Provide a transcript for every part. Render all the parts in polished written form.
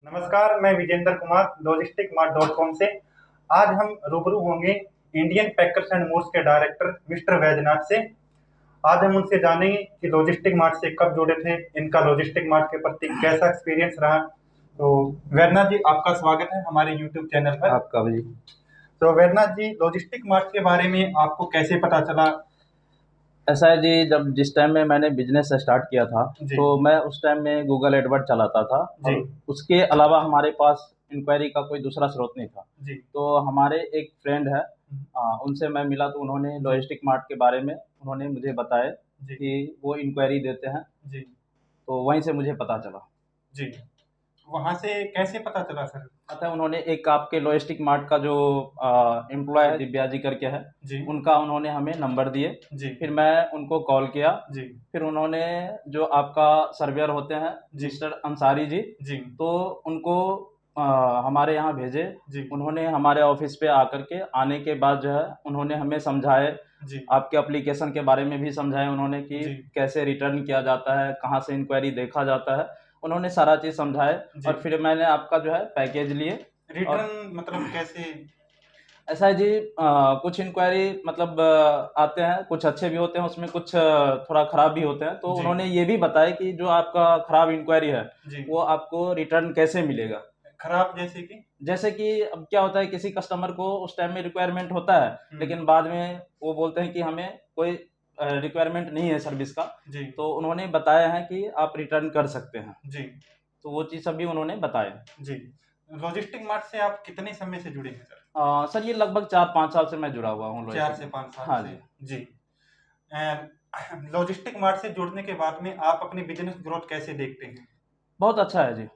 नमस्कार, मैं Vijendra Kumar logistic mart dot com से। आज हम रूबरू होंगे इंडियन पैकर्स एंड मूव्स के डायरेक्टर मिस्टर वैद्यनाथ से। आज हम उनसे जानेंगे कि लॉजिस्टिक मार्ट से कब जुड़े थे, इनका लॉजिस्टिक मार्ट के प्रति कैसा एक्सपीरियंस रहा। तो वैद्यनाथ जी, आपका स्वागत है हमारे यूट्यूब चैनल पर। आपका भी। तो वैद्यनाथ जी, लॉजिस्टिक मार्ट के बारे में आपको कैसे पता चला? ऐसा है जी, जब जिस टाइम में मैंने बिजनेस स्टार्ट किया था जी तो मैं उस टाइम में गूगल एडवर्ड चलाता था जी और उसके अलावा हमारे पास इंक्वायरी का कोई दूसरा स्रोत नहीं था। जी तो हमारे एक फ्रेंड है, उनसे मैं मिला तो उन्होंने लॉजिस्टिक मार्ट के बारे में उन्होंने मुझे बताया जी कि वो इंक्वायरी देते हैं, जी तो वहीं से मुझे पता चला। जी। वहां से कैसे पता चला सर? पता है, उन्होंने एक आपके लॉजिस्टिक मार्ट का जो एम्प्लॉय है, दिव्या जी करके है, जी उनका उन्होंने हमें नंबर दिए। जी फिर मैं उनको कॉल किया। जी फिर उन्होंने जो आपका सर्वेयर होते हैं जी मिस्टर अंसारी जी, जी तो उनको हमारे यहाँ भेजे। जी उन्होंने हमारे ऑफिस पे आकर के आने के बाद जो है उन्होंने हमें समझाए, जी आपके एप्लीकेशन के बारे में भी समझाया उन्होंने कि जी कैसे रिटर्न किया जाता है, कहाँ से इंक्वायरी देखा जाता है। उन्होंने सारा चीज़ समझाए जी। और फिर मैंने आपका जो है पैकेज लिए। और रिटर्न मतलब कैसे? ऐसा है जी, कुछ इंक्वायरी मतलब आते हैं, कुछ अच्छे भी होते हैं, उसमें कुछ थोड़ा ख़राब भी होते हैं। तो जी उन्होंने ये भी बताया कि जो आपका ख़राब इंक्वायरी है, जी। वो आपको रिटर्न कैसे मिलेगा। खराब जैसे कि? जैसे कि अब क्या होता है, किसी कस्टमर को उस टाइम में रिक्वायरमेंट होता है, लेकिन बाद में वो बोलते हैं कि हमें कोई रिक्वायरमेंट नहीं है सर्विस का, जी तो उन्होंने बताया है कि आप रिटर्न कर सकते हैं। जी तो वो चीज़ सब भी उन्होंने बताया। जी। लॉजिस्टिक मार्ट से आप कितने समय से जुड़े हैं सर? सर, ये लगभग 4-5 साल से मैं जुड़ा हुआ हूँ 4 लॉजिस्टिक से में। 5 साल हाँ से। जी। जी। लॉजिस्टिक मार्ट से जुड़ने के बाद में आप अपनी बिजनेस ग्रोथ कैसे देखते हैं? बहुत अच्छा है जी,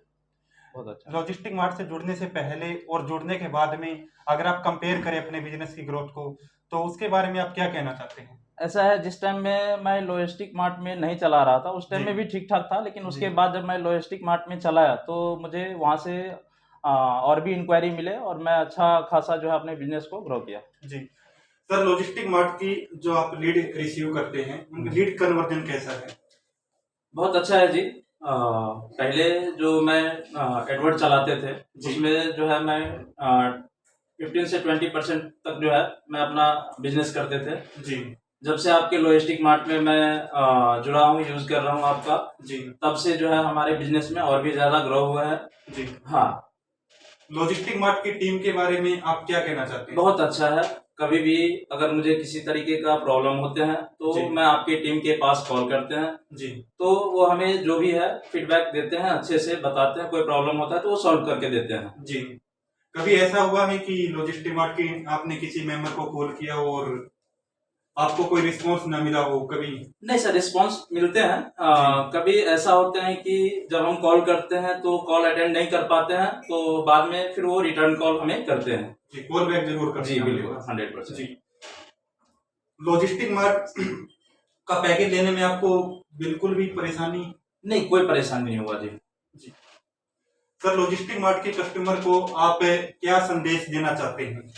बहुत अच्छा। लॉजिस्टिक मार्ट से जुड़ने से पहले और जुड़ने के बाद में अगर आप कंपेयर करें अपने बिजनेस की ग्रोथ को, तो उसके बारे में आप क्या कहना चाहते हैं? ऐसा है, जिस टाइम में मैं लॉजिस्टिक मार्ट में नहीं चला रहा था, उस टाइम जी में भी ठीक-ठाक था, लेकिन जी उसके बाद जब मैं लॉजिस्टिक मार्ट में चलाया, तो मुझे वहाँ से और भी इंक्वायरी मिले और मैं अच्छा खासा जो है अपने बिज़नेस को ग्रो किया। जी। सर, लॉजिस्टिक मार्ट की जो आप लीड रिसीव करते हैं, उनकी लीड कन्वर्जन कैसा है? बहुत अच्छा है जी। पहले जो मैं एडवर्ड चलाते थे, जी उसमें जो है मैं 15 से 20% तक जो है मैं अपना बिज़नेस करते थे। जी जब से आपके लॉजिस्टिक मार्ट में मैं जुड़ा हूँ, यूज़ कर रहा हूँ आपका, जी तब से जो है हमारे बिज़नेस में और भी ज़्यादा ग्रो हुआ है। जी। हाँ, लॉजिस्टिक मार्ट की टीम के बारे में आप क्या कहना चाहते हैं? बहुत अच्छा है। कभी भी अगर मुझे किसी तरीके का प्रॉब्लम होते हैं, जी तो मैं आपकी टीम के पास कॉल करते हैं, जी तो वो हमें जो भी है फीडबैक देते हैं, अच्छे से बताते हैं, कोई प्रॉब्लम होता है तो वो सॉल्व करके देते हैं। जी। कभी ऐसा हुआ है कि लॉजिस्टिक मार्ट की आपने किसी मेंबर को कॉल किया और आपको कोई रिस्पॉन्स ना मिला हो कभी? नहीं सर, रिस्पॉन्स मिलते हैं। जी कभी ऐसा होता है कि जब हम कॉल करते हैं तो कॉल अटेंड नहीं कर पाते हैं, तो बाद में फिर वो रिटर्न कॉल हमें करते हैं। जी, कॉल बैक जरूर करते जी हैं हमारे बिल्कुल, पास। 100%। जी। लॉजिस्टिक मार्ट का पैकेज लेने में आपको बिल्कुल भी परेशानी? नहीं, कोई परेशानी नहीं हुआ जी। जी। सर, लॉजिस्टिक मार्ट के कस्टमर को आप क्या संदेश देना चाहते हैं?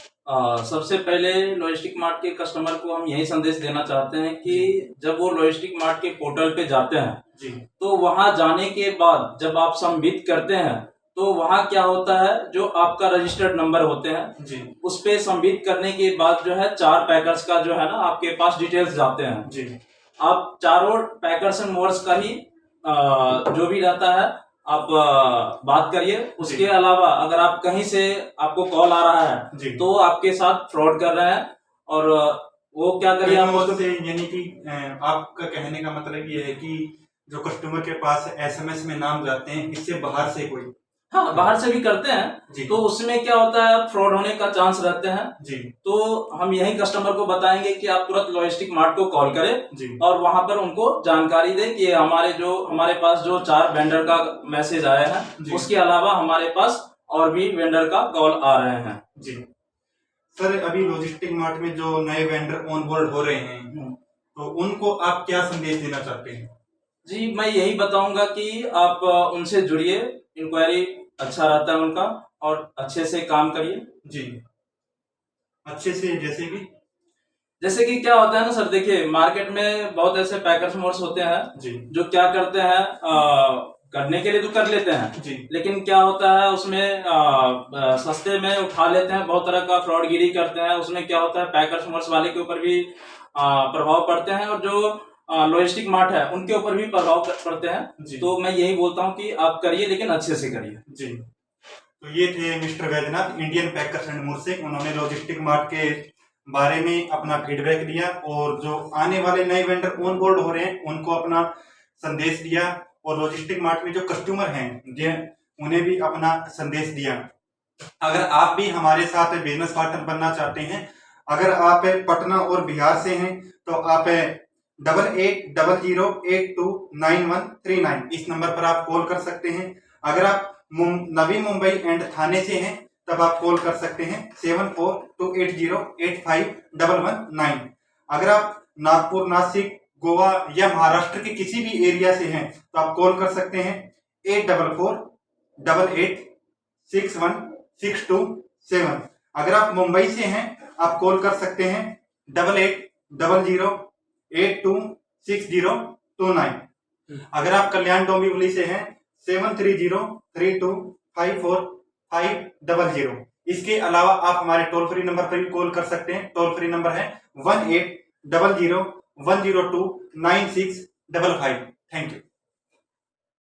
सबसे पहले लॉजिस्टिक मार्ट के कस्टमर को हम यही संदेश देना चाहते हैं कि जब वो लॉजिस्टिक मार्ट के पोर्टल पे जाते हैं, जी तो वहां जाने के बाद जब आप सबमिट करते हैं, तो वहां क्या होता है, जो आपका रजिस्टर्ड नंबर होते हैं, जी उस पे सबमिट करने के बाद जो है 4 पैकर्स का जो है ना आपके पास डिटेल्स जाते हैं। जी आप चारों पैकर्स एंड मोड्स का ही जो भी रहता है आप बात करिए। उसके अलावा अगर आप कहीं से आपको कॉल आ रहा है, जी तो आपके साथ फ्रॉड कर रहे हैं। और वो क्या करिए, आप कहीं उसको से, यानी कि आपका कहने का मतलब ये है कि जो कस्टमर के पास एसएमएस में नाम जाते हैं, इससे बाहर से कोई? हाँ, बाहर से भी करते हैं, जी तो उसमें क्या होता है, फ्रॉड होने का चांस रहते हैं। जी तो हम यही कस्टमर को बताएंगे कि आप तुरंत लॉजिस्टिक मार्ट को कॉल करें जी और वहां पर उनको जानकारी दें कि हमारे पास जो 4 वेंडर का मैसेज आया है, जी उसके अलावा हमारे पास और भी वेंडर का कॉल आ रहे हैं। जी। सर, अभी लॉजिस्टिक मार्ट में जो नए वेंडर ऑन बोर्ड हो रहे हैं, तो उनको आप क्या संदेश देना चाहते हैं? जी, मैं यही बताऊंगा कि आप उनसे जुड़िए, इंक्वायरी अच्छा रहता है उनका, और अच्छे से काम करिए। जी। अच्छे से जैसे कि? जैसे कि क्या होता है ना सर, देखिए मार्केट में बहुत ऐसे पैकर्स मोड्स होते हैं जी जो क्या करते हैं, करने के लिए तो कर लेते हैं जी। लेकिन क्या होता है उसमें सस्ते में उठा लेते हैं, बहुत तरह का फ्रॉडगिरी करते हैं। उसमें क्या होता है पैकर्स मोल्स वाले के ऊपर भी प्रभाव पड़ते हैं और जो लॉजिस्टिक मार्ट है उनके ऊपर भी प्रभाव पड़ते हैं। तो मैं यही बोलता हूँ कि आप करिए लेकिन अच्छे से करिए। जी, तो ये थे mister Vaidyanath Indian packers and movers से। उन्होंने लॉजिस्टिक मार्ट के बारे में अपना फीडबैक दिया और जो आने वाले नए वेंडर ऑन बोर्ड हो रहे हैं उनको अपना संदेश दिया और लॉजिस्टिक मार्ट में जो कस्टमर हैं उन्हें भी अपना संदेश दिया। अगर आप भी हमारे साथ बिजनेस पार्टनर बनना चाहते हैं, अगर आप पटना और बिहार से हैं तो आप 8800829139 इस नंबर पर आप कॉल कर सकते हैं। अगर आप नवी मुंबई एंड थाने से हैं तब आप कॉल कर सकते हैं 7428085119। अगर आप नागपुर, नासिक, गोवा या महाराष्ट्र के किसी भी एरिया से हैं तो आप कॉल कर सकते हैं 8448861627। अगर आप मुंबई से हैं आप कॉल कर सकते हैं 8800826029। अगर आप कल्याण डोंबिवली से हैं 7303254500। इसके अलावा आप हमारे टोल फ्री नंबर पर भी कॉल कर सकते हैं। टोल फ्री नंबर है 180010296555। Thank you.